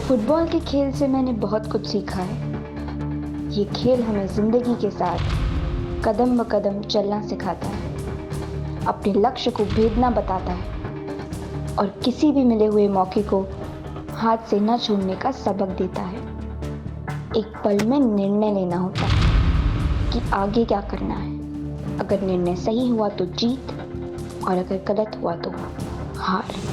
Football के खेल से मैंने बहुत कुछ सीखा है। ये खेल हमें जिंदगी के साथ कदम ब कदम चलना सिखाता है, अपने लक्ष्य को भेदना बताता है और किसी भी मिले हुए मौके को हाथ से न छोड़ने का सबक देता है। एक पल में निर्णय लेना होता है कि आगे क्या करना है। अगर निर्णय सही हुआ तो जीत और अगर गलत हुआ तो हार।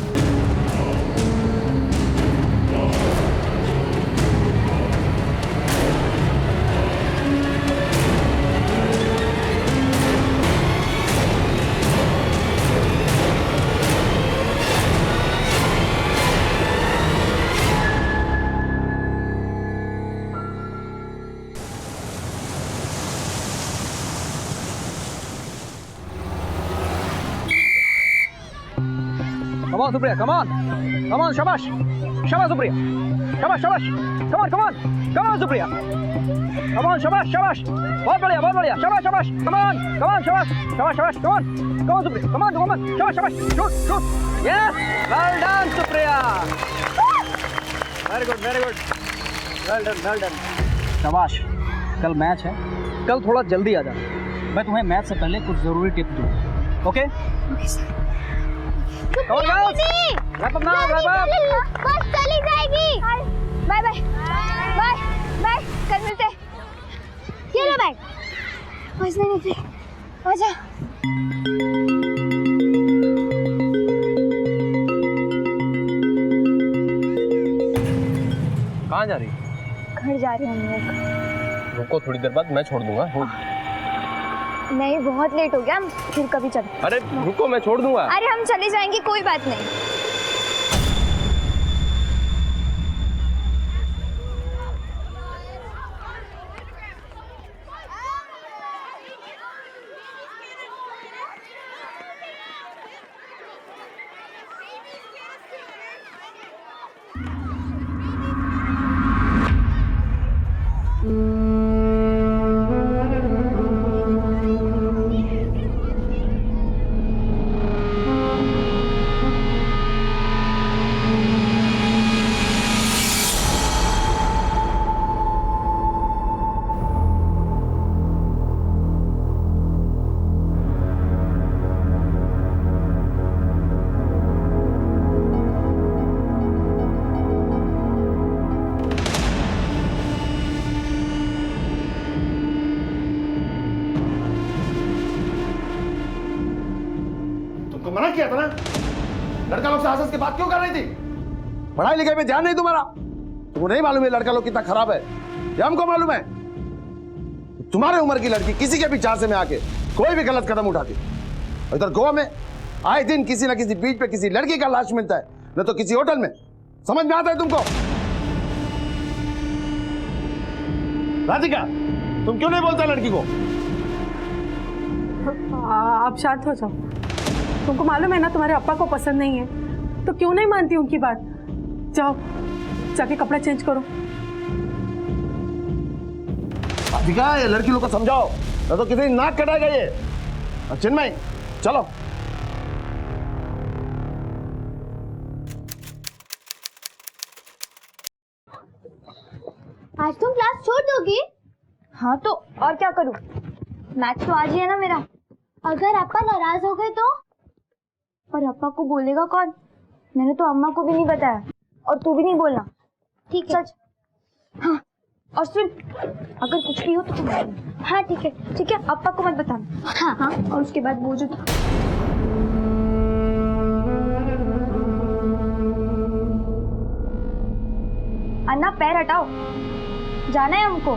Come on, Supriya, come on. Come on, shabash. Shabash, Supriya. Shabash, shabash. Come on, come on. Come on, Supriya. Come on, shabash, shabash. बहुत बढ़िया. Shabash, shabash. Come on, shabash. Shabash, shabash. Come on. Come on, Supriya. Come on. Shabash, shabash. Shoot. Yes. Well done, Supriya. Very good. Well done. शाबाश. कल match है. कल थोड़ा जल्दी आ जाना. मैं तुम्हें मैच से पहले कुछ जरूरी टिप दूँ. Okay? Okay sir. Come on, girls. Wrap up now. बस चली जाएगी। बाय। कल मिलते हैं। ये लो बैग। बस नहीं निकले। आजा। कहाँ जा रही? घर जा रहे हैं हम लोग। रुको, थोड़ी देर बाद मैं छोड़ दूंगा. नहीं, बहुत लेट हो गया, हम फिर कभी चल। अरे रुको, मैं छोड़ दूंगा. अरे हम चले जाएंगे, कोई बात नहीं। मना किया था ना, लड़का लोग से हंस के बात क्यों कर रही थी? पढ़ाई लिखाई में ध्यान नहीं तुम्हारा? तुमको नहीं मालूम है लड़का लोग कितना खराब है? ये हमको मालूम है। तुम्हारे उम्र की लड़की किसी के भी झांसे में आके कोई भी गलत कदम उठाती। इधर गोवा में आए दिन किसी ना किसी बीच पे किसी लड़की का लाश मिलता है, न तो किसी होटल में। समझ में आता है तुमको? राधिका, तुम क्यों नहीं बोलता लड़की को? आप शांत हो जाओ। तुमको मालूम है ना तुम्हारे अप्पा को पसंद नहीं है, तो क्यों नहीं मानती उनकी बात? जाओ जाके कपड़ा चेंज करो। राधिका, ये लड़की लोग को समझाओ, न तो किसी नाक कटाएगा ये। चिन्मय, चलो। आज तुम क्लास छोड़ दोगी? हाँ तो और क्या करूँ, मैच तो आज ही है ना मेरा। अगर अप्पा नाराज हो गए तो? और अप्पा को बोलेगा कौन? मैंने तो अम्मा को भी नहीं बताया, और तू भी नहीं बोलना, ठीक है? हाँ, और सुन, अगर कुछ भी हो तो तुम बोलना। हाँ ठीक है, अप्पा को मत बताना। हाँ, और उसके बाद वो जो अन्ना, पैर हटाओ, जाना है हमको।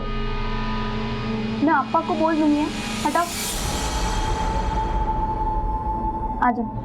मैं अप्पा को बोल दूंगी, हटाओ, आ जाओ।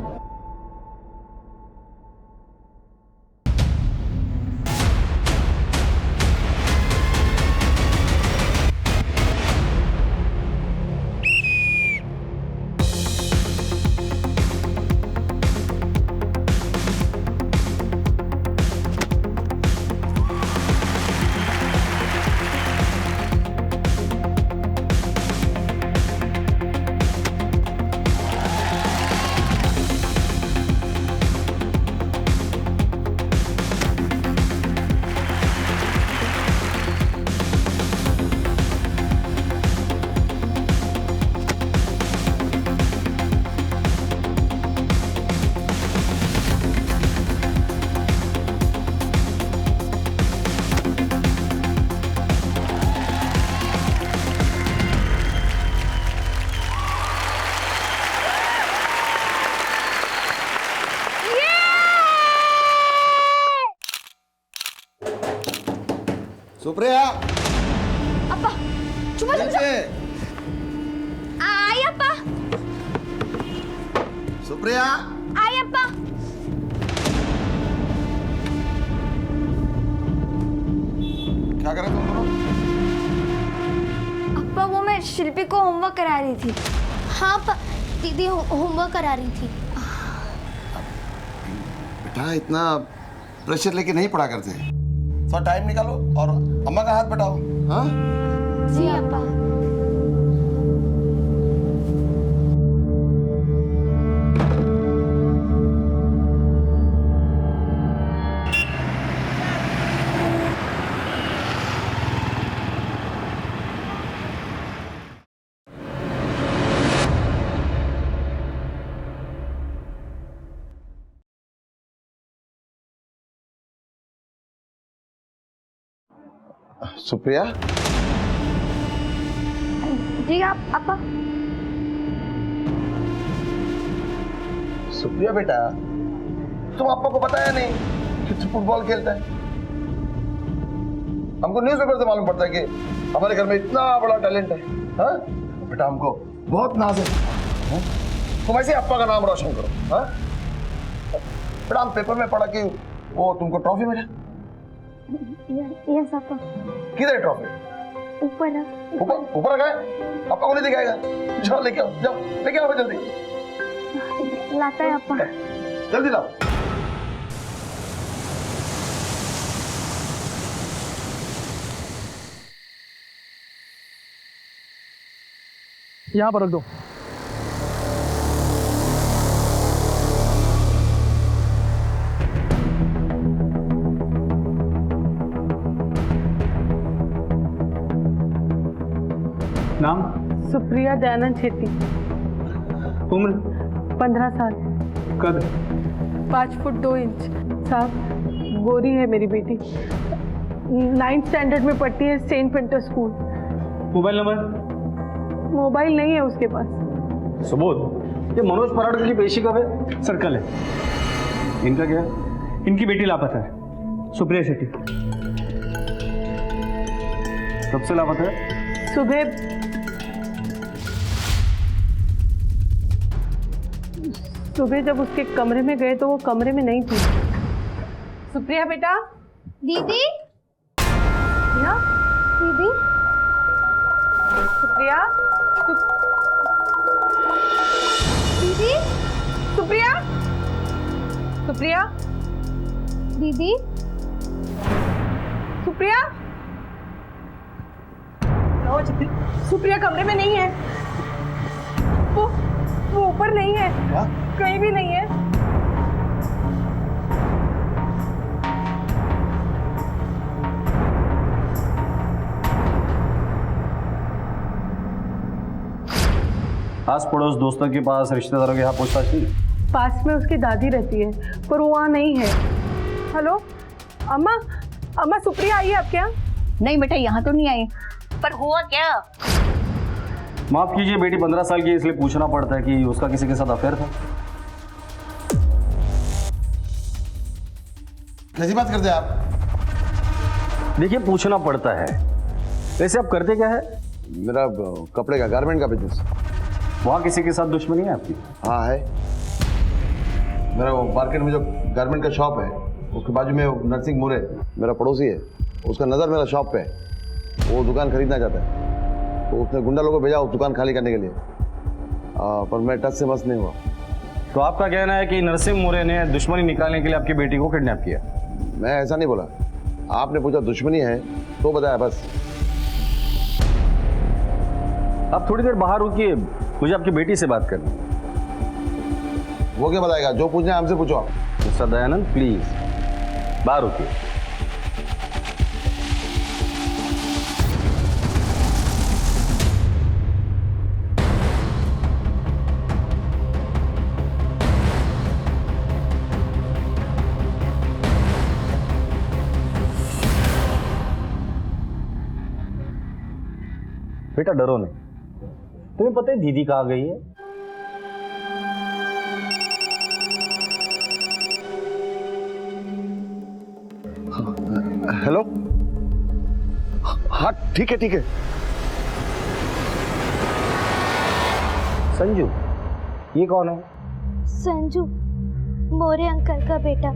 सुप्रिया ಅಪ್ಪ ಚುಮ್ಮ नीचे। ಆಯಪ್ಪ सुप्रिया ಆಯಪ್ಪ क्या कर रहे तुम दोनों? अप्पा वो मैं शिल्पी को होमवर्क करा रही थी। हाँ दीदी होमवर्क करा रही थी। बेटा इतना प्रेशर लेके नहीं पढ़ा करते। थोड़ा टाइम निकालो और अम्मा का हाथ बटाओ। हाँ जी अप्पा। सुप्रिया जी आप अप्पा सुप्रिया बेटा तुम अप्पा को बताया नहीं कि तू फुटबॉल खेलता है। हमको न्यूज़पेपर से मालूम पड़ता है कि हमारे घर में इतना बड़ा टैलेंट है। हाँ बेटा हमको बहुत नाज है। हाँ? तुम ऐसे अप्पा का नाम रोशन करो। हाँ बेटा हम पेपर में पढ़ा कि वो तुमको ट्रॉफी मिला। यस अप्पा किधर है ट्रॉफी? ऊपर है। ऊपर ऊपर रखा है? अप्पा को नहीं दिखाएगा। जाओ लेके आओ, जाओ लेके आओ जल्दी लाता है अप्पा। जल्दी लाओ। यहाँ पर रख दो। नाम? सुप्रिया दयानंद छेत्री। उम्र? 15 साल। कद? 5 फुट 2 इंच। साहब गोरी है मेरी बेटी। 9th स्टैंडर्ड में पढ़ती है Saint Peter school. Mobile number? Mobile नहीं है उसके पास। सुबोध ये मनोज पराडकर की पेशी कब है? सर्कल है। इनका क्या? इनकी बेटी लापता है, सुप्रिया शेट्टी। कब से लापता है? सुबह जब उसके कमरे में गए तो वो कमरे में नहीं थी। सुप्रिया बेटा। दीदी सुप्रिया दीदी सुप्रिया दीदी सुप्रिया सुप्रिया दीदी सुप्रिया सुप्रिया कमरे में नहीं है। वो ऊपर नहीं है। क्या? कहीं भी नहीं है। आस पड़ोस दोस्तों के पास, रिश्तेदारों के यहाँ पूछताछ की? पास में उसकी दादी रहती है पर वो वहाँ नहीं है। हेलो अम्मा, अम्मा सुप्रिया आई है आपके यहाँ? नहीं बेटा यहाँ तो नहीं आई, पर हुआ क्या? माफ कीजिए, बेटी 15 साल की है इसलिए पूछना पड़ता है कि उसका किसी के साथ अफेयर था। कैसी बात करते हैं आप? देखिए पूछना पड़ता है। वैसे आप करते क्या है? मेरा कपड़े का गारमेंट का बिजनेस। वहाँ किसी के साथ दुश्मनी है आपकी? हाँ है। मेरा वो मार्केट में जो गारमेंट का शॉप है उसके बाजू में नरसिंह मुरे मेरा पड़ोसी है, उसका नज़र मेरा शॉप पे है। वो दुकान खरीदना चाहता है तो उसने गुंडा लोगों को भेजा उस दुकान खाली करने के लिए। पर मैं टच से बस नहीं हुआ। तो आपका कहना है कि नरसिंह मोरे ने दुश्मनी निकालने के लिए आपकी बेटी को किडनैप किया? मैं ऐसा नहीं बोला। आपने पूछा दुश्मनी है तो बताया बस। आप थोड़ी देर बाहर रुकिए, मुझे आपकी बेटी से बात करनी है। वो क्या बताएगा? जो पूछना है हमसे पूछो आप। मिस्टर दयानंद प्लीज बाहर रुकिए। बेटा डरो नहीं, तुम्हें पता है दीदी कहाँ गई है? हेलो हाँ ठीक है ठीक है। संजू, ये कौन है? संजू, मोरे अंकल का बेटा।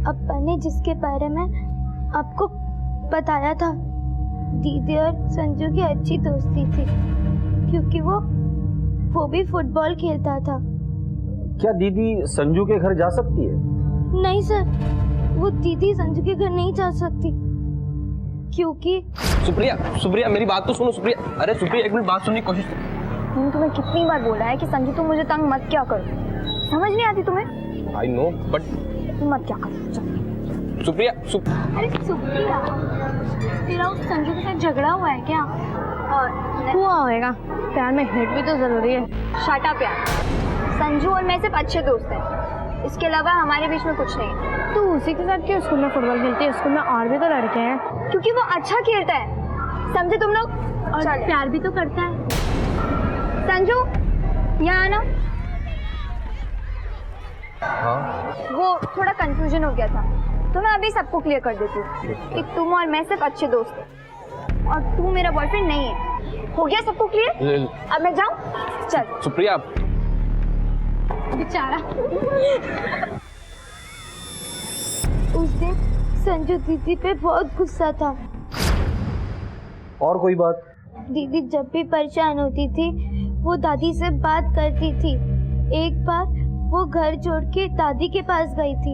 अप्पा ने जिसके बारे में आपको बताया था, दीदी और संजू की अच्छी दोस्ती थी, क्योंकि वो भी फुटबॉल खेलता था। क्या दीदी संजू के घर जा सकती है? नहीं सर, वो दीदी संजू के घर नहीं जा सकती, क्योंकि सुप्रिया, सुप्रिया मेरी बात तो सुनो सुप्रिया। अरे सुप्रिया, एक मिनट बात सुनने की कोशिश करो। मैंने तुम्हें कितनी बार बोला है कि संजू तुम मुझे तंग मत क्या करो, समझ नहीं आती तुम्हें? आई नो बट तुम मत क्या करो। चल। सुप्रिया अरे सुप्रिया, तेरा उस संजू के साथ झगड़ा हुआ है क्या? हुआ होएगा, प्यार में हिट भी तो जरूरी है। शाटा प्यार, संजू और मैं सिर्फ अच्छे दोस्त हैं, इसके अलावा हमारे बीच में कुछ नहीं है। तू उसी के साथ क्यों स्कूल में फुटबॉल खेलती है? स्कूल में और भी तो लड़के हैं। क्योंकि वो अच्छा खेलता है, समझे तुम लोग? और प्यार भी तो करता है। संजू, यहाँ आना। हाँ वो थोड़ा कंफ्यूजन हो गया था, तो मैं अभी सबको क्लियर कर देती हूँ कि तुम और मैं सिर्फ अच्छे दोस्त हैं और तू मेरा बॉयफ्रेंड नहीं है। हो गया सबको क्लियर? अब मैं जाऊँ? चल। सुप्रिया, बेचारा। उस दिन संजू दीदी पे बहुत गुस्सा था। और कोई बात? दीदी जब भी परेशान होती थी वो दादी से बात करती थी। एक बार वो घर छोड़ के दादी के पास गई थी।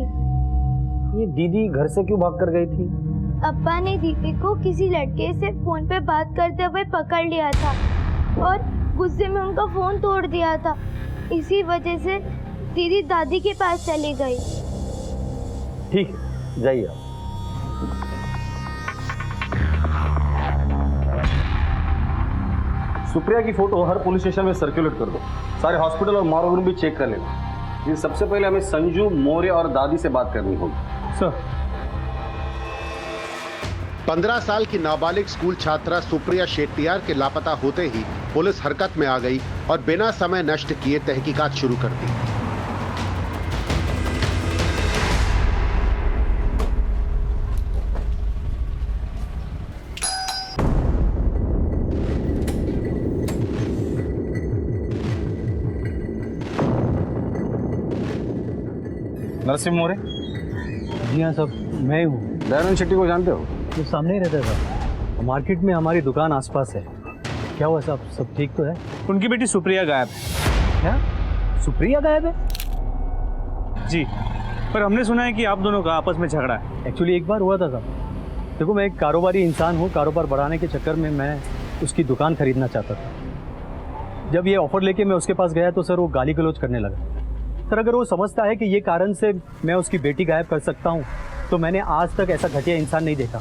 ये दीदी घर से क्यों भाग कर गई थी? अब्बा ने दीदी को किसी लड़के से फोन पे बात करते हुए पकड़ लिया था और गुस्से में उनका फोन तोड़ दिया था। इसी वजह से दीदी दादी के पास चली गई। ठीक, जाइए। सुप्रिया की फोटो हर पुलिस स्टेशन में सर्कुलेट कर दो। सारे हॉस्पिटल और मॉर्ग रूम भी चेक कर लेना। ये सबसे पहले हमें संजू, मौर्य और दादी से बात करनी होगी। सर। 15 साल की नाबालिग स्कूल छात्रा सुप्रिया शेट्टियार के लापता होते ही पुलिस हरकत में आ गई और बिना समय नष्ट किए तहकीकात शुरू कर दी। नरसिंह मौर्य? जी हाँ सब, मैं हूँ। दयानंद शेट्टी को जानते हो? तो सामने ही रहता था। मार्केट में हमारी दुकान आसपास है। क्या हुआ साहब, सब ठीक तो है? उनकी बेटी सुप्रिया गायब है। क्या सुप्रिया गायब है? जी, पर हमने सुना है कि आप दोनों का आपस में झगड़ा है। एक्चुअली एक बार हुआ था साहब। देखो, मैं एक कारोबारी इंसान हूँ। कारोबार बढ़ाने के चक्कर में मैं उसकी दुकान खरीदना चाहता था। जब ये ऑफर लेके मैं उसके पास गया तो सर वो गाली गलौज करने लगा। सर अगर वो समझता है कि ये कारण से मैं उसकी बेटी गायब कर सकता हूँ तो मैंने आज तक ऐसा घटिया इंसान नहीं देखा।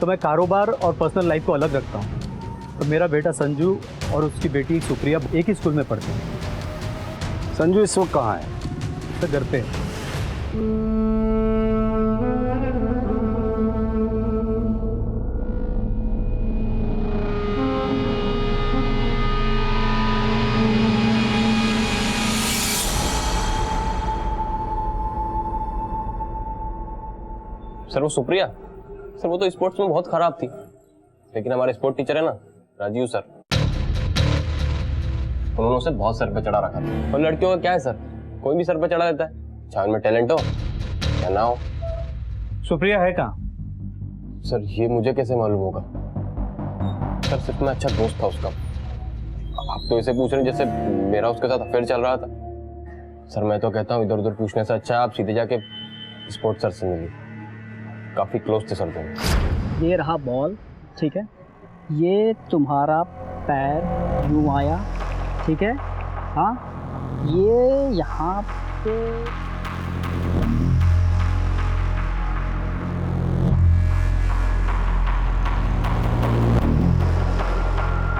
तो मैं कारोबार और पर्सनल लाइफ को अलग रखता हूँ। तो मेरा बेटा संजू और उसकी बेटी सुप्रिया एक ही स्कूल में पढ़ते हैं। संजू इस वक्त कहाँ है? सर घर पे। सर वो सुप्रिया, सर वो तो स्पोर्ट्स में बहुत खराब थी, लेकिन हमारे स्पोर्ट टीचर है ना राजीव सर, उन्होंने उसे बहुत सर पे चढ़ा रखा था। और लड़कियों का क्या है सर, कोई भी सर पे चढ़ा देता है, चाहे उनमें टैलेंट हो या ना हो। सुप्रिया है कहाँ? सर ये मुझे कैसे मालूम होगा? सर सिर्फ मैं अच्छा दोस्त था उसका। आप तो इसे पूछ रहे हैं जैसे मेरा उसके साथ अफेयर चल रहा था। सर मैं तो कहता हूँ इधर उधर पूछने से अच्छा आप सीधे जाके स्पोर्ट्स सर से मिलिए, काफी क्लोज थे सर दोनों। ये रहा बॉल, ठीक है, ये तुम्हारा पैर यूं आया, ठीक है, हाँ, ये यहाँ पे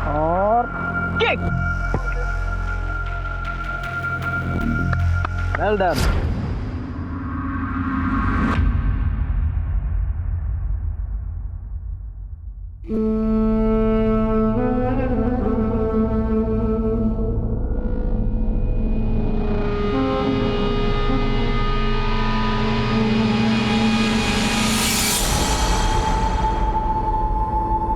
और किक। Well done.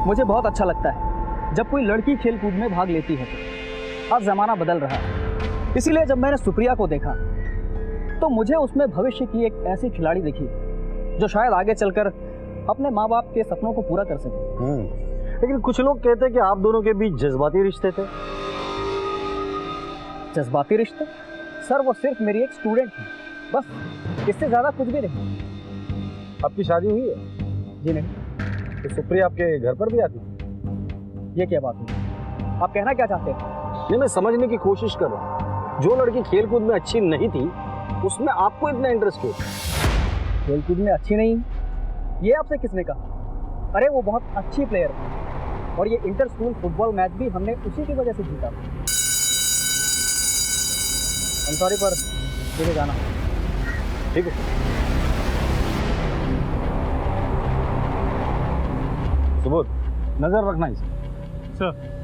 मुझे बहुत अच्छा लगता है जब कोई लड़की खेल कूद में भाग लेती है। तो अब ज़माना बदल रहा है, इसीलिए जब मैंने सुप्रिया को देखा तो मुझे उसमें भविष्य की एक ऐसी खिलाड़ी दिखी जो शायद आगे चलकर अपने माँ बाप के सपनों को पूरा कर सके। लेकिन कुछ लोग कहते हैं कि आप दोनों के बीच जज्बाती रिश्ते थे। जज्बाती रिश्ते? सर वो सिर्फ मेरी एक स्टूडेंट है, बस, इससे ज़्यादा कुछ भी नहीं। आपकी शादी हुई है? जी नहीं। तो सुप्रिया आपके घर पर भी आती? ये क्या बात हुई? आप कहना क्या चाहते हैं? नहीं, मैं समझने की कोशिश कर रहा हूँ। जो लड़की खेलकूद में अच्छी नहीं थी उसमें आपको इतना इंटरेस्ट क्यों? खेलकूद में अच्छी नहीं, ये आपसे किसने कहा? अरे वो बहुत अच्छी प्लेयर है और ये इंटर स्कूल फुटबॉल मैच भी हमने उसी की वजह से जीता। सॉरी पर मुझे जाना। ठीक है, सुबोध नजर रखना इसे। सर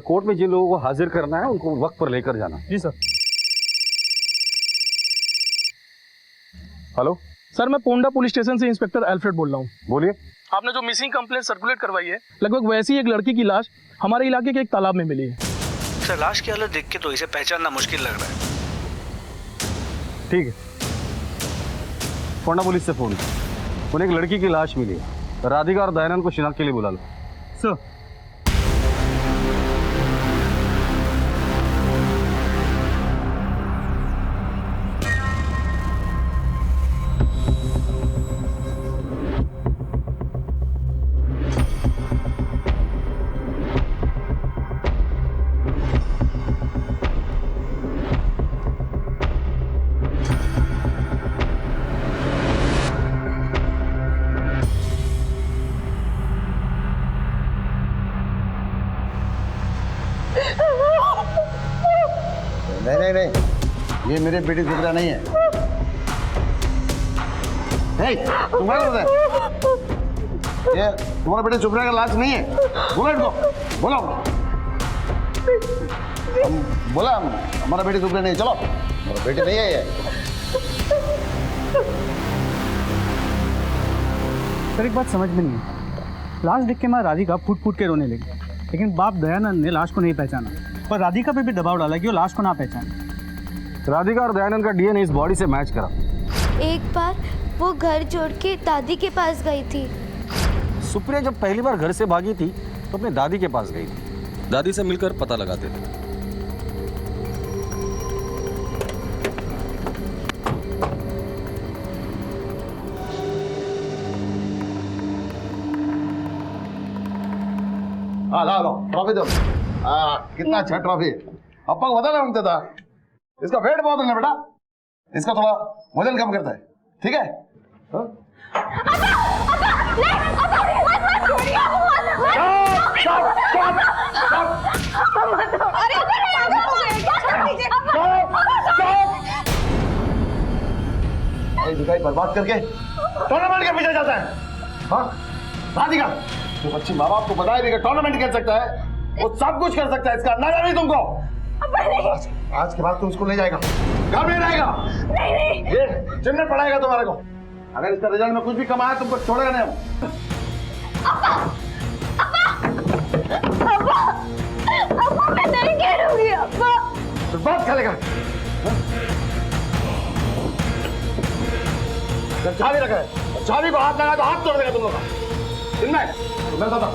कोर्ट में जिन लोगों को हाजिर करना है उनको वक्त पर लेकर जाना। जी सर। हेलो सर, मैं पोंडा पुलिस स्टेशन से इंस्पेक्टर अल्फ्रेड बोल रहा हूँ। बोलिए। आपने जो मिसिंग कंप्लेंट सर्कुलेट करवाई है, लगभग वैसी एक लड़की की लाश हमारे इलाके के एक तालाब में मिली है। सर, लाश की हालत देख के तो इसे पहचानना मुश्किल लग रहा है। ठीक है, पोंडा पुलिस से फोन, उन्हें एक लड़की की लाश मिली है। राधिका और दयानंद को शिनाख्त के लिए बुला लो। सर। नहीं, ये मेरे बेटी सुप्रिया नहीं है। तुम्हारा ये तुम्हारा बेटी सुप्रिया का लाश नहीं है। बोलो इनको, बोलो। बोला हमारा बेटी सुप्रिया नहीं। चलो, हमारा बेटी नहीं है ये। सर एक बात समझ में नहीं है, लाश देख के माँ राधिका फूट फूट के रोने लगी, लेकिन बाप दयानंद ने लाश को नहीं पहचाना और राधिका पे भी दबाव डाला कि वो लाश को ना पहचाने। राधिका और दयानंद का डीएनए इस बॉडी से मैच करा। एक बार वो घर छोड़ के दादी के पास गई थी। सुप्रिया जब पहली बार घर से भागी थी तो अपने दादी के पास गई थी। दादी से मिलकर पता लगाते थे। हाँ ला लो ट्रॉफी दो। कितना अच्छा ट्रॉफी। अप्पा को बताना मांगता था, इसका वेट बहुत है ना बेटा, इसका थोड़ा वजन कम करता है, ठीक है? दिखाई बर्बाद करके टूर्नामेंट के पीछे जाता है। हाँ राधिका, जो बच्ची माँ बाप को बताया भी कि टूर्नामेंट खेल सकता है, वो सब कुछ कर सकता है, इसका अंदाजा नहीं तुमको। आज के बाद तुम स्कूल नहीं जाएगा, घर में रहेगा। नहीं। ये चिन्ह पढ़ाएगा तुम्हारे को। अगर इसका रिजल्ट में कुछ भी कमाया तुमको छोड़ेगा नहीं हम। अब्बा मैं नहीं खेलूंगी अब्बा। तो बात खेलेगा। जब चाबी रखा है, चाबी को हाथ लगा तो हाथ तोड़ देगा तुम लोग का। इनमें तुम्हें बता।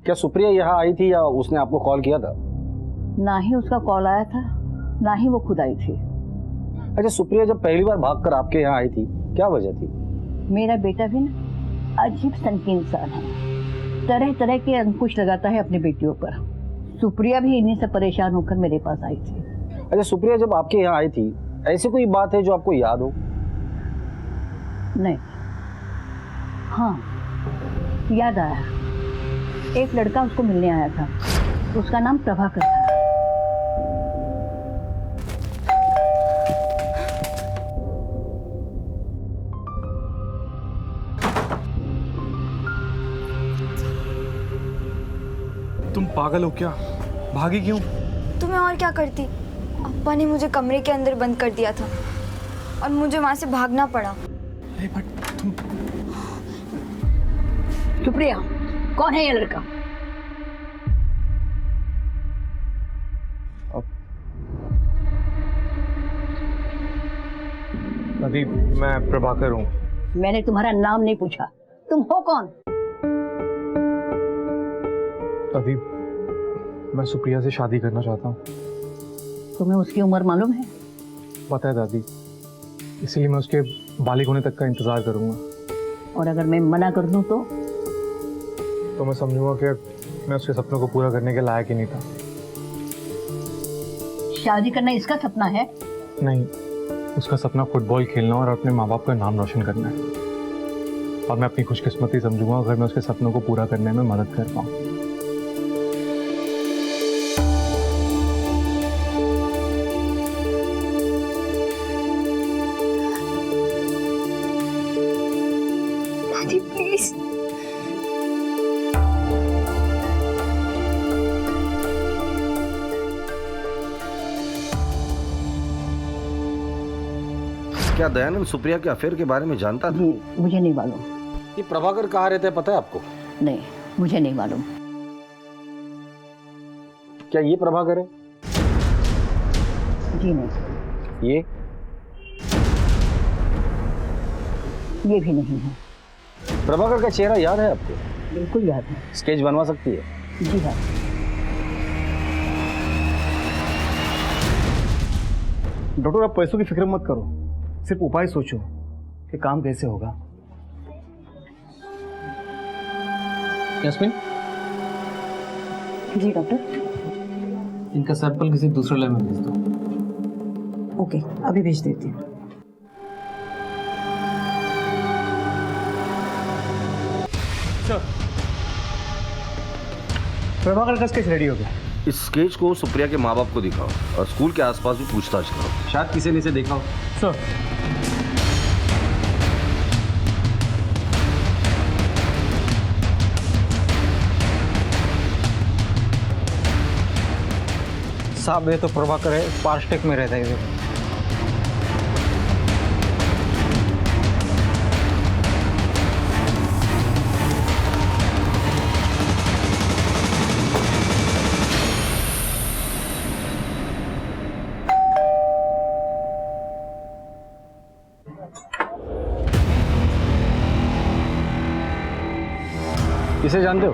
क्या सुप्रिया यहाँ आई थी या उसने आपको कॉल किया था? ना ही उसका कॉल आया था, ना ही वो खुद आई थी। अच्छा, सुप्रिया जब पहली बार भागकर आपके यहाँ आई थी, क्या वजह थी? मेरा बेटा भी ना अजीब सन की इंसान है, तरह तरह के अंकुश लगाता है अपनी बेटियों पर। सुप्रिया भी इन्हीं से परेशान होकर मेरे पास आई थी। अच्छा, सुप्रिया जब आपके यहाँ आई थी, ऐसी कोई बात है जो आपको याद हो? नहीं। हाँ याद आया, एक लड़का उसको मिलने आया था, उसका नाम प्रभाकर था। तुम पागल हो क्या? भागी क्यों? तो मैं और क्या करती? अप्पा ने मुझे कमरे के अंदर बंद कर दिया था और मुझे वहां से भागना पड़ा। अरे बट तुम... सुप्रिया, कौन है ये लड़का? दादी, मैं प्रभाकर हूँ। मैंने तुम्हारा नाम नहीं पूछा, तुम हो कौन? दादी, मैं सुप्रिया से शादी करना चाहता हूँ। तुम्हें उसकी उम्र मालूम है? पता है दादी, इसीलिए मैं उसके बालिग होने तक का इंतजार करूंगा। और अगर मैं मना कर दूं तो मैं समझूंगा कि मैं उसके सपनों को पूरा करने के लायक ही नहीं था। शादी करना इसका सपना है? नहीं, उसका सपना फुटबॉल खेलना और अपने माँ बाप का नाम रोशन करना है। और मैं अपनी खुशकिस्मती समझूंगा अगर मैं उसके सपनों को पूरा करने में मदद कर पाऊँ। प्लीज। क्या दयानंद सुप्रिया के अफेयर के बारे में जानता था? मुझे नहीं मालूम। ये प्रभाकर कहाँ रहते हैं पता है आपको? नहीं, मुझे नहीं मालूम। क्या ये प्रभाकर है? जी नहीं। ये भी नहीं है। प्रभाकर का चेहरा याद है आपको? बिल्कुल याद है। स्केच बनवा सकती है? जी हाँ। डॉक्टर, आप पैसों की फिक्र मत करो, सिर्फ उपाय सोचो कि काम कैसे होगा। यास्मीन? जी डॉक्टर। इनका सैंपल किसी दूसरे लैब में भेज दो। ओके, अभी भेज देती हूँ। प्रभाकर का स्केच रेडी हो गया। इस स्केच को सुप्रिया के माँ बाप को दिखाओ और स्कूल के आसपास भी पूछताछ करो, शायद किसी ने इसे देखा हो। सर, साहब, ये तो प्रभाकर है, पार्स्टेक में रहता है इधर। इसे जानते हो?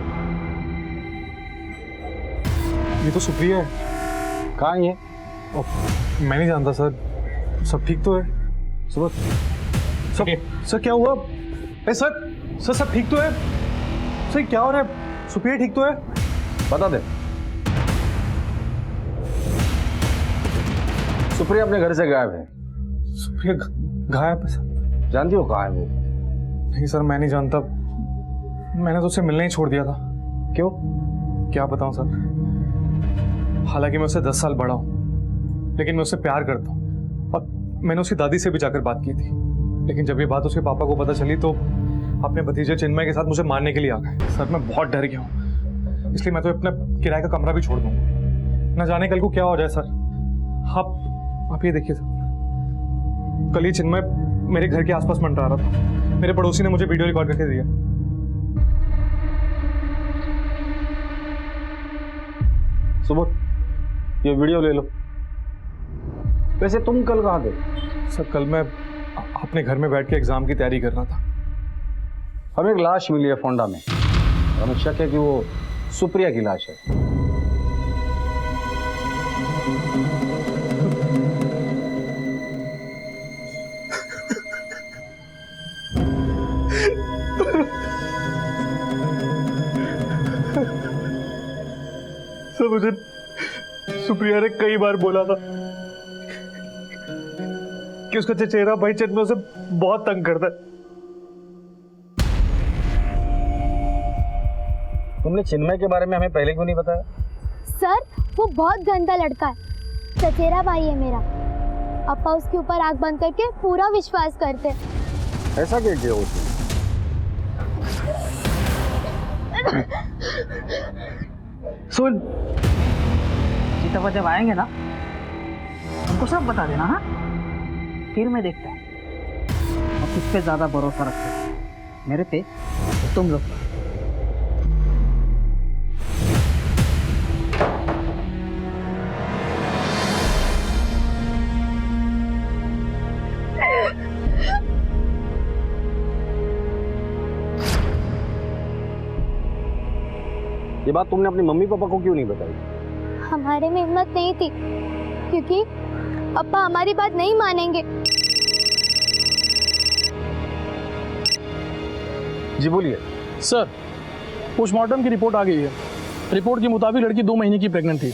ये तो सुप्रिया है। कहाँ है ये? मैं नहीं जानता सर। सब ठीक तो है? सुबह सर क्या हुआ? सर सब ठीक तो है? सर क्या हो रहा है? सुप्रिया ठीक तो है? बता दे। सुप्रिया अपने घर से गायब है। सुप्रिया गायब है सर? जानती हो कहाँ है वो? नहीं सर, मैं नहीं जानता। मैंने तो उसे मिलना ही छोड़ दिया था। क्यों? क्या बताऊं सर। हालांकि मैं उससे 10 साल बड़ा हूं, लेकिन मैं उससे प्यार करता हूं। और मैंने उसकी दादी से भी जाकर बात की थी, लेकिन जब ये बात उसके पापा को पता चली तो अपने भतीजे चिन्मय के साथ मुझे मारने के लिए आ गए। सर मैं बहुत डर गया हूँ, इसलिए मैं तो अपना किराए का कमरा भी छोड़ दूंगा। न जाने कल को क्या हो जाए सर। आप ये देखिए सर, कल ही चिन्मय मेरे घर के आसपास मंडरा रहा था। मेरे पड़ोसी ने मुझे वीडियो रिकॉर्ड करके दिया। सुबह ये वीडियो ले लो। वैसे तुम कल कहाँ थे? सर कल मैं अपने घर में बैठ के एग्जाम की तैयारी कर रहा था। हमें एक लाश मिली है फोंडा में, हमें शक है कि वो सुप्रिया की लाश है। सर मुझे सुप्रिया ने कई बार बोला था कि उसका चचेरा भाई चिन्मय उसे बहुत तंग करता है। तुमने चिन्मय के बारे में हमें पहले क्यों नहीं बताया? सर वो बहुत गंदा लड़का है, चचेरा भाई है मेरा। अप्पा उसके ऊपर आंख बंद करके पूरा विश्वास करते। ऐसा क्या किया उसने? सुन, सीतापा जब आएंगे ना उनको सब बता देना। हाँ, फिर मैं देखता हूँ और किस पे ज्यादा भरोसा रखते हैं, मेरे पे तो तुम लोग। ये बात तुमने अपनी मम्मी पापा को क्यों नहीं बताई? हमारे में हिम्मत नहीं थी क्योंकि अप्पा हमारी बात नहीं मानेंगे। जी बोलिए। सर, पोस्टमार्टम की रिपोर्ट आ गई है। रिपोर्ट के मुताबिक लड़की 2 महीने की प्रेग्नेंट थी।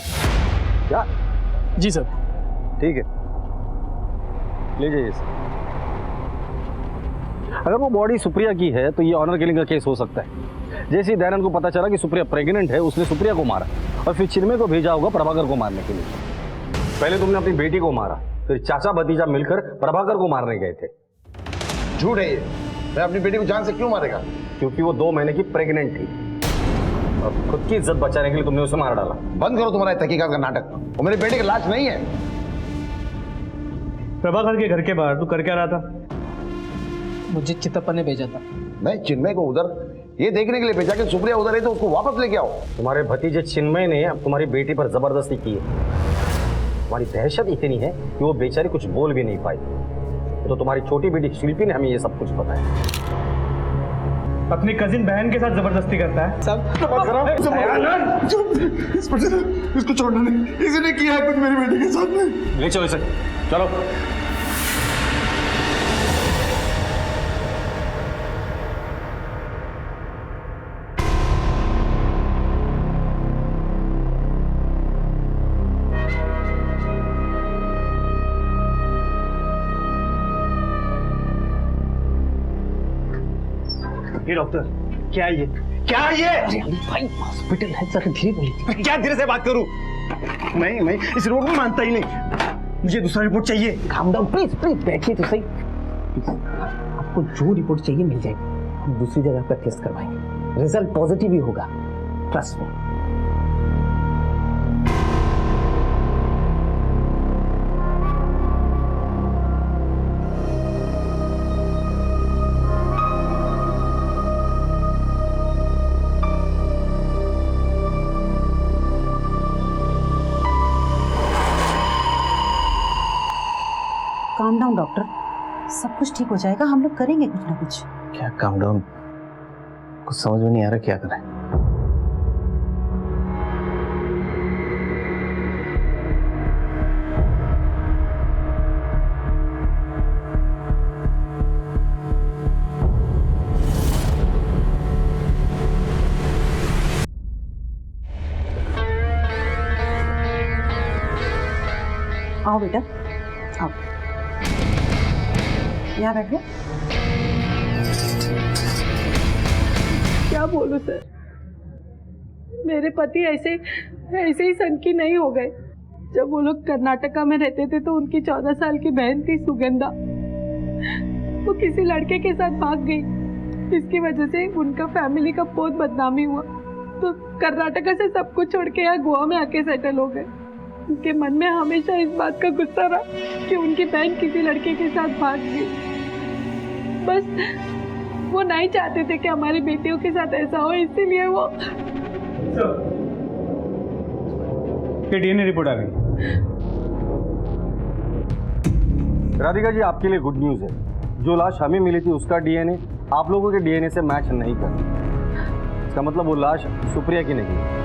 क्या? जी सर। ठीक है, ले जाइए इसे। अगर वो बॉडी सुप्रिया की है तो ये ऑनर किलिंग का केस हो सकता है। जैसे ही दयानंद को पता चला कि सुप्रिया प्रेग्नेंट है, उसने सुप्रिया को मारा और फिर चिन्मय को भेजा होगा प्रभाकर को मारने के लिए। पहले तुमने अपनी बेटी को मारा, फिर चाचा भतीजा मिलकर प्रभाकर को मारने गए थे। झूठ है ये। मैं अपनी बेटी को जान से क्यों मारेगा? क्योंकि वो 2 महीने की प्रेग्नेंट थी और खुद की इज्जत बचाने के लिए तुमने उसे मार डाला। बंद करो तुम्हारा तहकीकात का नाटक। वो मेरी बेटी की लाश नहीं है। प्रभाकर के घर के बाहर तू कर क्या रहा था? मुझे चितप्पा ने भेजा था। मैं चिन्मय को उधर ये देखने के लिए भेजा कि सुप्रिया उधर है तो उसको वापस लेके आओ। तुम्हारे भतीजे चिन्मय ने अब तुम्हारी बेटी पर जबरदस्ती की है। तुम्हारी दहशत इतनी है कि वो बेचारी कुछ बोल भी नहीं पाई। तो तुम्हारी छोटी बेटी शिल्पी ने हमें ये सब कुछ बताया। अपनी कजिन बहन के साथ जबरदस्ती करता है। सब इसको छोड़ना नहीं, इसने किया है कुछ मेरी बेटी के साथ में। ले चलो इसे, चलो। ये डॉक्टर, क्या है ये? क्या है ये? अरे भाई हॉस्पिटल है, जरा धीरे बोलिए। क्या धीरे से बात करूं? मैं इस रिपोर्ट को मानता ही नहीं। मुझे दूसरा रिपोर्ट चाहिए। काम डाउन प्लीज, प्लीज बैठिए तो सही। आपको जो रिपोर्ट चाहिए मिल जाएगी। हम दूसरी जगह पर टेस्ट करवाएंगे, रिजल्ट पॉजिटिव ही होगा, trust me. Calm down doctor, सब कुछ ठीक हो जाएगा। हम लोग करेंगे कुछ ना कुछ। क्या काम डाउन? कुछ समझ में नहीं आ रहा क्या करें। आओ बेटा, आओ, यहाँ बैठो। क्या बोलूं सर, मेरे पति ऐसे ही सनकी नहीं हो गए। जब वो लोग कर्नाटका में रहते थे तो उनकी 14 साल की बहन थी सुगंधा, वो किसी लड़के के साथ भाग गई। इसकी वजह से उनका फैमिली का बहुत बदनामी हुआ, तो कर्नाटका से सब कुछ छोड़ के यहाँ गोवा में आके सेटल हो गए। उनके मन में हमेशा इस बात का गुस्सा रहा कि उनकी बहन किसी लड़के के साथ भाग गई। बस वो नहीं चाहते थे कि हमारी बेटियों के साथ ऐसा हो, इसीलिए वो। डीएनए रिपोर्ट आ गई। राधिका जी, आपके लिए गुड न्यूज है। जो लाश हमें मिली थी उसका डीएनए आप लोगों के डीएनए से मैच नहीं कर। इसका मतलब वो लाश सुप्रिया की नहीं है।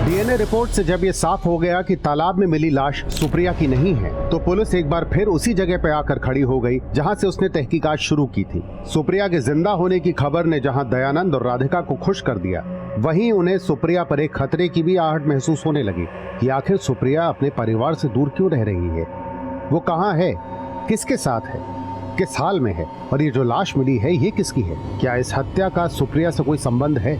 डीएनए रिपोर्ट से जब ये साफ हो गया कि तालाब में मिली लाश सुप्रिया की नहीं है, तो पुलिस एक बार फिर उसी जगह पे आकर खड़ी हो गई जहां से उसने तहकीकात शुरू की थी। सुप्रिया के जिंदा होने की खबर ने जहां दयानंद और राधिका को खुश कर दिया, वहीं उन्हें सुप्रिया पर एक खतरे की भी आहट महसूस होने लगी कि आखिर सुप्रिया अपने परिवार से दूर क्यों रह रही है, वो कहाँ है, किसके साथ है, किस हाल में है, और ये जो लाश मिली है ये किसकी है? क्या इस हत्या का सुप्रिया से कोई संबंध है?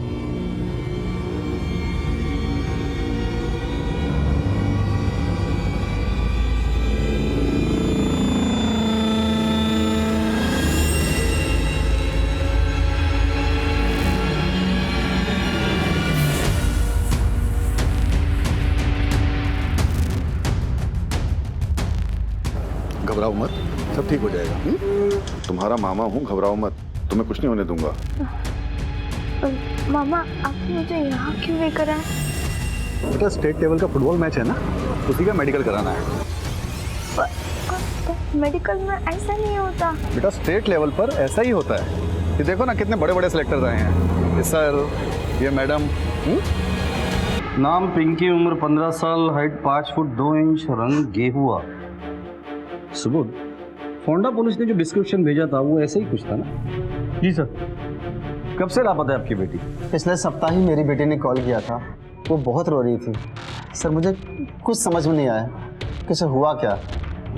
मत, सब ठीक हो जाएगा। तुम्हारा मामा हूँ, घबराओ मत, तुम्हें कुछ नहीं होने दूंगा। मामा आपने मुझे यहाँ क्यों लेकर आए? बेटा स्टेट लेवल का फुटबॉल मैच है ना, उसी का मेडिकल कराना है। मेडिकल में ऐसा नहीं होता। बेटा स्टेट लेवल पर ऐसा ही होता है। ये देखो ना कितने बड़े बड़े सिलेक्टर आए हैं, ये सर, ये मैडम। नाम पिंकी, उम्र 15 साल, हाइट 5 फुट 2 इंच, रंग गेहुआ। सुबोध, फोंडा पुलिस ने जो डिस्क्रिप्शन भेजा था वो ऐसे ही कुछ था ना? जी सर। कब से लापता है आपकी बेटी? पिछले सप्ताह ही मेरी बेटी ने कॉल किया था, वो बहुत रो रही थी। सर मुझे कुछ समझ में नहीं आया कि सर हुआ क्या,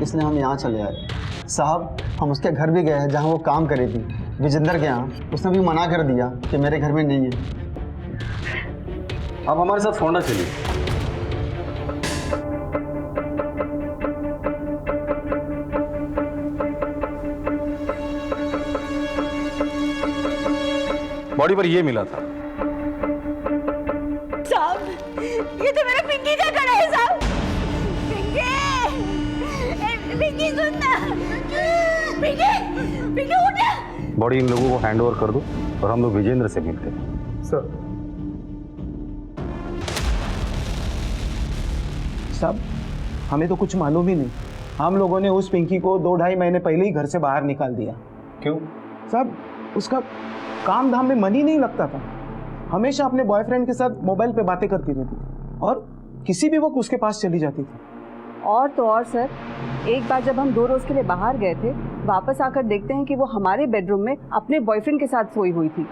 इसलिए हम यहाँ चले आए। साहब हम उसके घर भी गए हैं जहाँ वो काम कर रही थी, विजेंद्र के यहाँ। उसने भी मना कर दिया कि मेरे घर में नहीं है। आप हमारे साथ फोंडा चलिए। बॉडी पर ये मिला था। साहब ये तो मेरा पिंकी का कड़ा है साहब। पिंकी सुनना, पिंकी उठ। बॉडी इन लोगों को हैंड ओवर कर दो और हम लोग विजेंद्र से मिलते हैं। सर साहब हमें तो कुछ मालूम ही नहीं। हम लोगों ने उस पिंकी को 2-2.5 महीने पहले ही घर से बाहर निकाल दिया। क्यों? साहब उसका काम धाम में मन ही नहीं लगता था। हमेशा अपने बॉयफ्रेंड के साथ मोबाइल पे बातें करती रहती थी और किसी भी वक्त उसके पास चली जाती थी। और तो और सर, एक बार जब हम 2 रोज के लिए बाहर गए थे, वापस आकर देखते हैं कि वो हमारे बेडरूम में अपने बॉयफ्रेंड के साथ सोई हुई थी।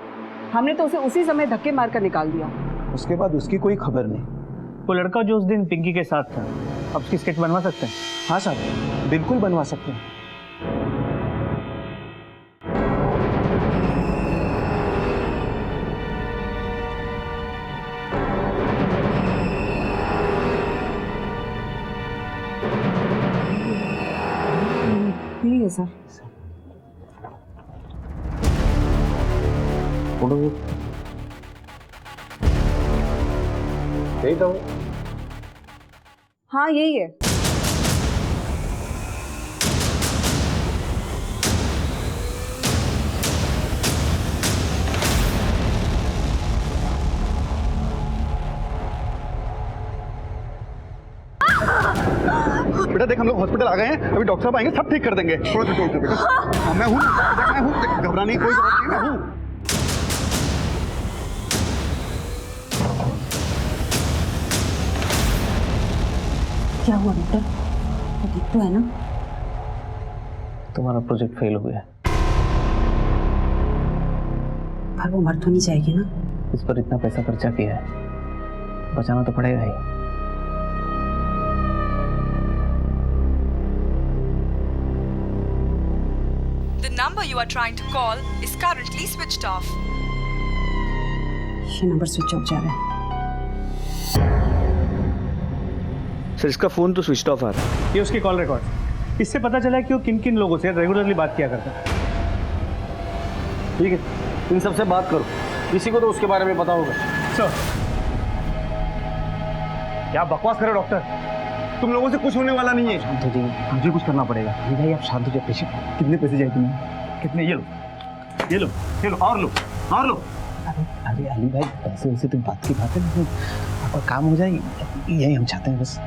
हमने तो उसे उसी समय धक्के मारकर निकाल दिया। उसके बाद उसकी कोई खबर नहीं। वो लड़का जो उस दिन पिंकी के साथ था, आप उसकी स्केच बनवा सकते हैं? हाँ साहब बिल्कुल बनवा सकते हैं। ठीक है सर। यही था वो? हाँ यही है। बेटा देख हम लोग हॉस्पिटल आ गए हैं, अभी डॉक्टर साहब आएंगे, सब ठीक कर देंगे। थोड़ा सा बेटा। हाँ, मैं हूँ, घबराने की कोई जरूरत नहीं, मैं हूँ। क्या हुआ डॉक्टर? ठीक तो है ना? तुम्हारा प्रोजेक्ट फेल हो गया। पर वो मर तो नहीं जाएगी ना? इस पर इतना पैसा खर्चा किया है, बचाना तो पड़ेगा ही। The number you are trying to call is currently switched off. ये नंबर स्विच ऑफ जा रहा है। सर इसका फोन तो स्विच ऑफ आ रहा है। ये उसकी कॉल रिकॉर्ड। इससे पता चला है कि वो किन किन लोगों से रेगुलरली बात किया करता है। ठीक है, इन सबसे बात करो, किसी को तो उसके बारे में पता होगा। सर क्या बकवास करे डॉक्टर, तुम लोगों से कुछ होने वाला नहीं है। शांत हो जाइए, मुझे कुछ करना पड़ेगा। भाई आप शांत हो जाइए। पेशेंट कितने पैसे चाहिए तुम्हें? कितने? ये लो, ये लो, ये लो, और लो, और लो। अरे अली भाई पैसे वैसे तो बात की बात है, आपका काम हो जाएगी, यही हम चाहते हैं बस।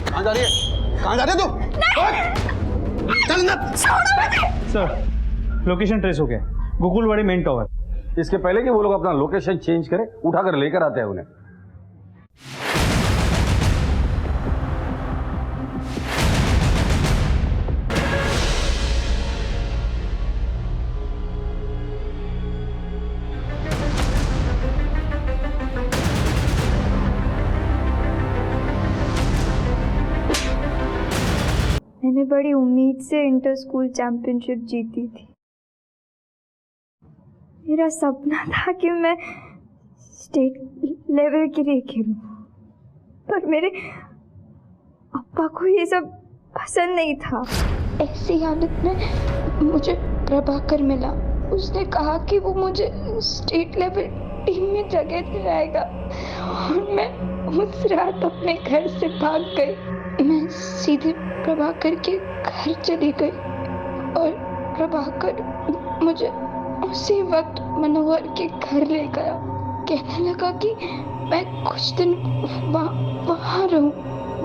कहाँ जा रही है? कहाँ जा रही है तू? चल अंदर। सर लोकेशन ट्रेस हो गया, गोकुलवाड़ी मेन टावर। इसके पहले कि वो लोग अपना लोकेशन चेंज करें, उठाकर लेकर आते हैं उन्हें। मैंने बड़ी उम्मीद से इंटर स्कूल चैंपियनशिप जीती थी। मेरा सपना था कि मैं स्टेट लेवल के लिए खेलूं, पर मेरे अप्पा को ये सब पसंद नहीं था। ऐसी हालत में मुझे प्रभाकर मिला। उसने कहा कि वो मुझे स्टेट लेवल टीम में जगह दिलाएगा और मैं उस रात अपने घर से भाग गई। मैं सीधे प्रभाकर के घर चली गई और प्रभाकर मुझे उसी वक्त मनोहर के घर ले गया। कहने लगा कि मैं कुछ दिन वहाँ रहूं।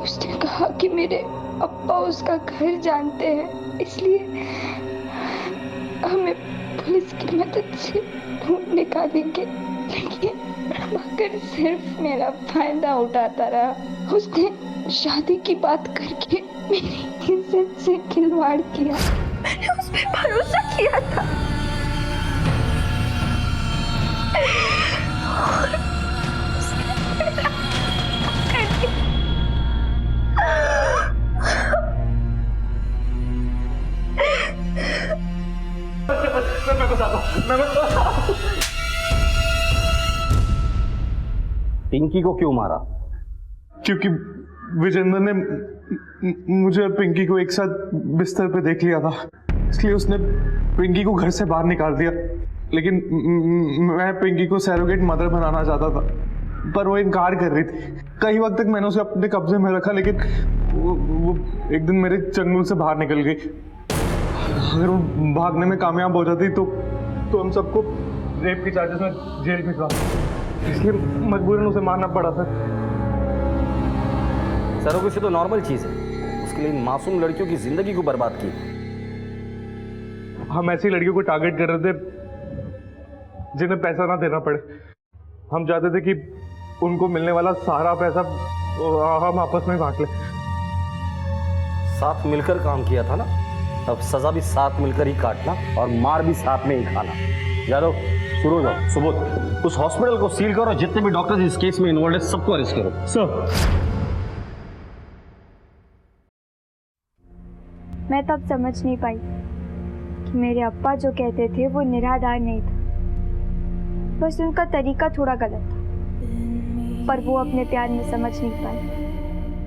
उसने कहा कि मेरे अप्पा उसका घर जानते हैं, इसलिए हमें पुलिस की मदद से ढूंढ निकालेंगे। लेकिन प्रभाकर सिर्फ मेरा फायदा उठाता रहा। उसने शादी की बात करके मेरी इज्जत से खिलवाड़ किया। मैंने उस पर भरोसा किया था। पिंकी को क्यों मारा? क्योंकि विजेंद्र ने मुझे और पिंकी को एक साथ बिस्तर पे देख लिया था, इसलिए उसने पिंकी को घर से बाहर निकाल दिया। लेकिन मैं पिंकी को सैरोगेट मदर बनाना चाहता था, पर वो इनकार कर रही थी। कई वक्त तक मैंने उसे अपने कब्जे में रखा, लेकिन वो एक दिन मेरे चंगुल से बाहर निकल गई। अगर वो भागने में कामयाब हो जाती तो हम सबको रेप के चार्जेस में जेल भिजवा, इसलिए मजबूरन उसे मारना पड़ा था। सरोगेसी तो नॉर्मल चीज है, उसके लिए मासूम लड़कियों की जिंदगी को बर्बाद की। हम ऐसी लड़कियों को टारगेट कर रहे थे जिन्हें पैसा ना देना पड़े। हम चाहते थे कि उनको मिलने वाला सारा पैसा हम आपस में बांट लें। साथ मिलकर काम किया था ना, अब सजा भी साथ मिलकर ही काटना और मार भी साथ में ही खाना। यादव, शुरू हो जाओ। सुबोध, उस हॉस्पिटल को सील करो, जितने भी डॉक्टर्स इस केस में इन्वॉल्व है सबको अरेस्ट करो। सर, मैं तब समझ नहीं पाई कि मेरे अप्पा जो कहते थे वो निराधार नहीं था, बस उनका तरीका थोड़ा गलत था। पर वो अपने प्यार में समझ नहीं पाए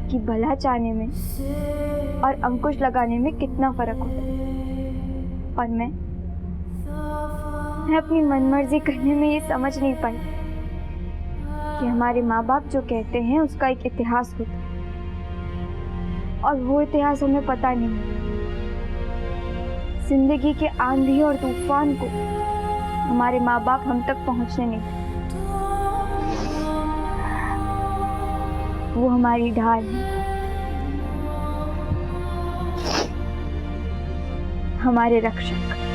कि भला चाहने में और अंकुश लगाने में कितना फर्क होता है। और मैं अपनी मनमर्जी करने में ये समझ नहीं पाई कि हमारे माँ बाप जो कहते हैं उसका एक इतिहास होता है, और वो इतिहास हमें पता नहीं। जिंदगी के आंधी और तूफान को हमारे माँ बाप हम तक पहुंचने नहीं देते। वो हमारी ढाल है, हमारे रक्षक।